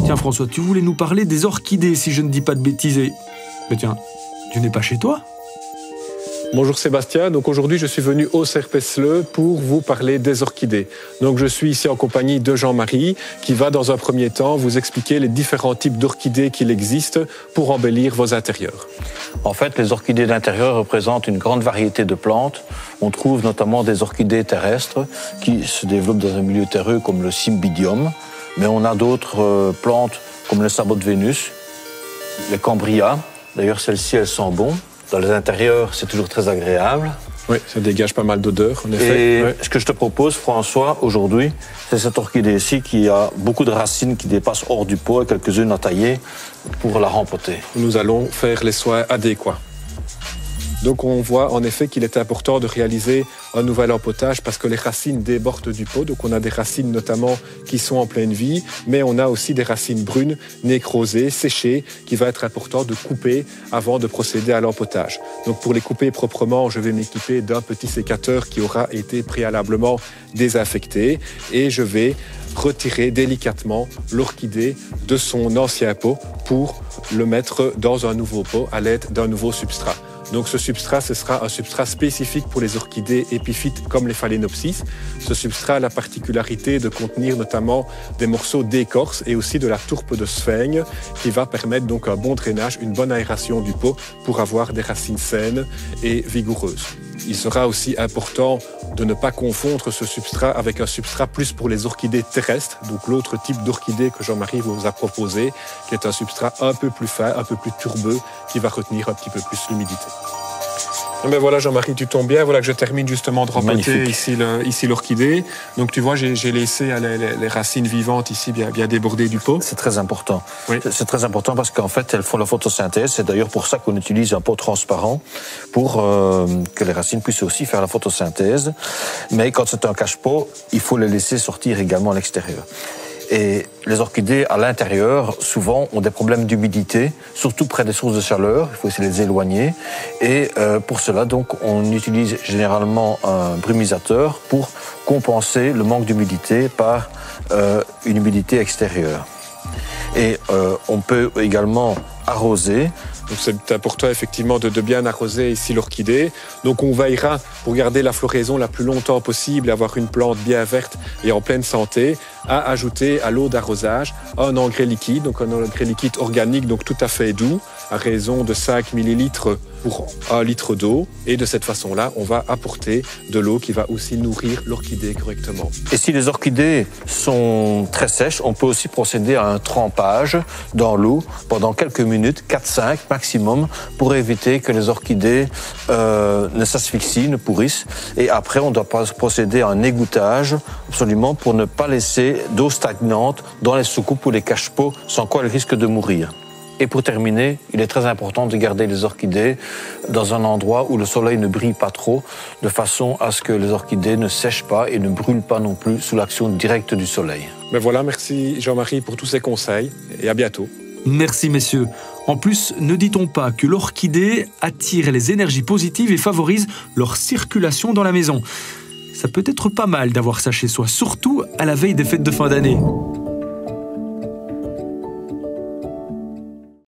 Tiens François, tu voulais nous parler des orchidées si je ne dis pas de bêtises. Mais tiens, tu n'es pas chez toi ? Bonjour Sébastien, donc aujourd'hui je suis venu au Serpesle pour vous parler des orchidées. Donc je suis ici en compagnie de Jean-Marie qui va dans un premier temps vous expliquer les différents types d'orchidées qu'il existe pour embellir vos intérieurs. En fait, les orchidées d'intérieur représentent une grande variété de plantes. On trouve notamment des orchidées terrestres qui se développent dans un milieu terreux comme le cymbidium, mais on a d'autres plantes comme le sabot de Vénus, les cambrias. D'ailleurs, celles-ci, elles sont bonnes. Dans les intérieurs, c'est toujours très agréable. Oui, ça dégage pas mal d'odeurs, en effet. Et ouais. Ce que je te propose, François, aujourd'hui, c'est cette orchidée-ci qui a beaucoup de racines qui dépassent hors du pot et quelques-unes à tailler pour la rempoter. Nous allons faire les soins adéquats. Donc on voit en effet qu'il est important de réaliser un nouvel empotage parce que les racines débordent du pot. Donc on a des racines notamment qui sont en pleine vie, mais on a aussi des racines brunes, nécrosées, séchées, qu'il va être important de couper avant de procéder à l'empotage. Donc pour les couper proprement, je vais m'équiper d'un petit sécateur qui aura été préalablement désinfecté et je vais retirer délicatement l'orchidée de son ancien pot pour le mettre dans un nouveau pot à l'aide d'un nouveau substrat. Donc ce substrat, ce sera un substrat spécifique pour les orchidées épiphytes comme les phalaenopsis. Ce substrat a la particularité de contenir notamment des morceaux d'écorce et aussi de la tourpe de sphaigne qui va permettre donc un bon drainage, une bonne aération du pot pour avoir des racines saines et vigoureuses. Il sera aussi important de ne pas confondre ce substrat avec un substrat plus pour les orchidées terrestres, donc l'autre type d'orchidée que Jean-Marie vous a proposé, qui est un substrat un peu plus fin, un peu plus tourbeux, qui va retenir un petit peu plus l'humidité. Ben voilà Jean-Marie, tu tombes bien. Voilà que je termine justement de rempoter ici l'orchidée. Donc tu vois, j'ai laissé les racines vivantes ici bien débordées du pot. C'est très important. Oui. C'est très important parce qu'en fait, elles font la photosynthèse. C'est d'ailleurs pour ça qu'on utilise un pot transparent pour que les racines puissent aussi faire la photosynthèse. Mais quand c'est un cache-pot, il faut les laisser sortir également à l'extérieur. Et les orchidées, à l'intérieur, souvent, ont des problèmes d'humidité, surtout près des sources de chaleur. Il faut essayer de les éloigner. Et pour cela, donc, on utilise généralement un brumisateur pour compenser le manque d'humidité par une humidité extérieure. Et on peut également arroser. Donc c'est important effectivement de bien arroser ici l'orchidée. Donc on veillera pour garder la floraison la plus longtemps possible et avoir une plante bien verte et en pleine santé, à ajouter à l'eau d'arrosage un engrais liquide, donc un engrais liquide organique, donc tout à fait doux, à raison de 5 ml pour 1 litre d'eau. Et de cette façon-là, on va apporter de l'eau qui va aussi nourrir l'orchidée correctement. Et si les orchidées sont très sèches, on peut aussi procéder à un trempage dans l'eau pendant quelques minutes, 4-5 maximum, pour éviter que les orchidées ne s'asphyxient, ne pourrissent. Et après, on doit procéder à un égouttage, absolument, pour ne pas laisser d'eau stagnante dans les soucoupes ou les cache-pots, sans quoi elles risquent de mourir. Et pour terminer, il est très important de garder les orchidées dans un endroit où le soleil ne brille pas trop, de façon à ce que les orchidées ne sèchent pas et ne brûlent pas non plus sous l'action directe du soleil. Ben voilà, merci Jean-Marie pour tous ces conseils et à bientôt. Merci messieurs. En plus, ne dit-on pas que l'orchidée attire les énergies positives et favorise leur circulation dans la maison ? Ça peut être pas mal d'avoir ça chez soi, surtout à la veille des fêtes de fin d'année.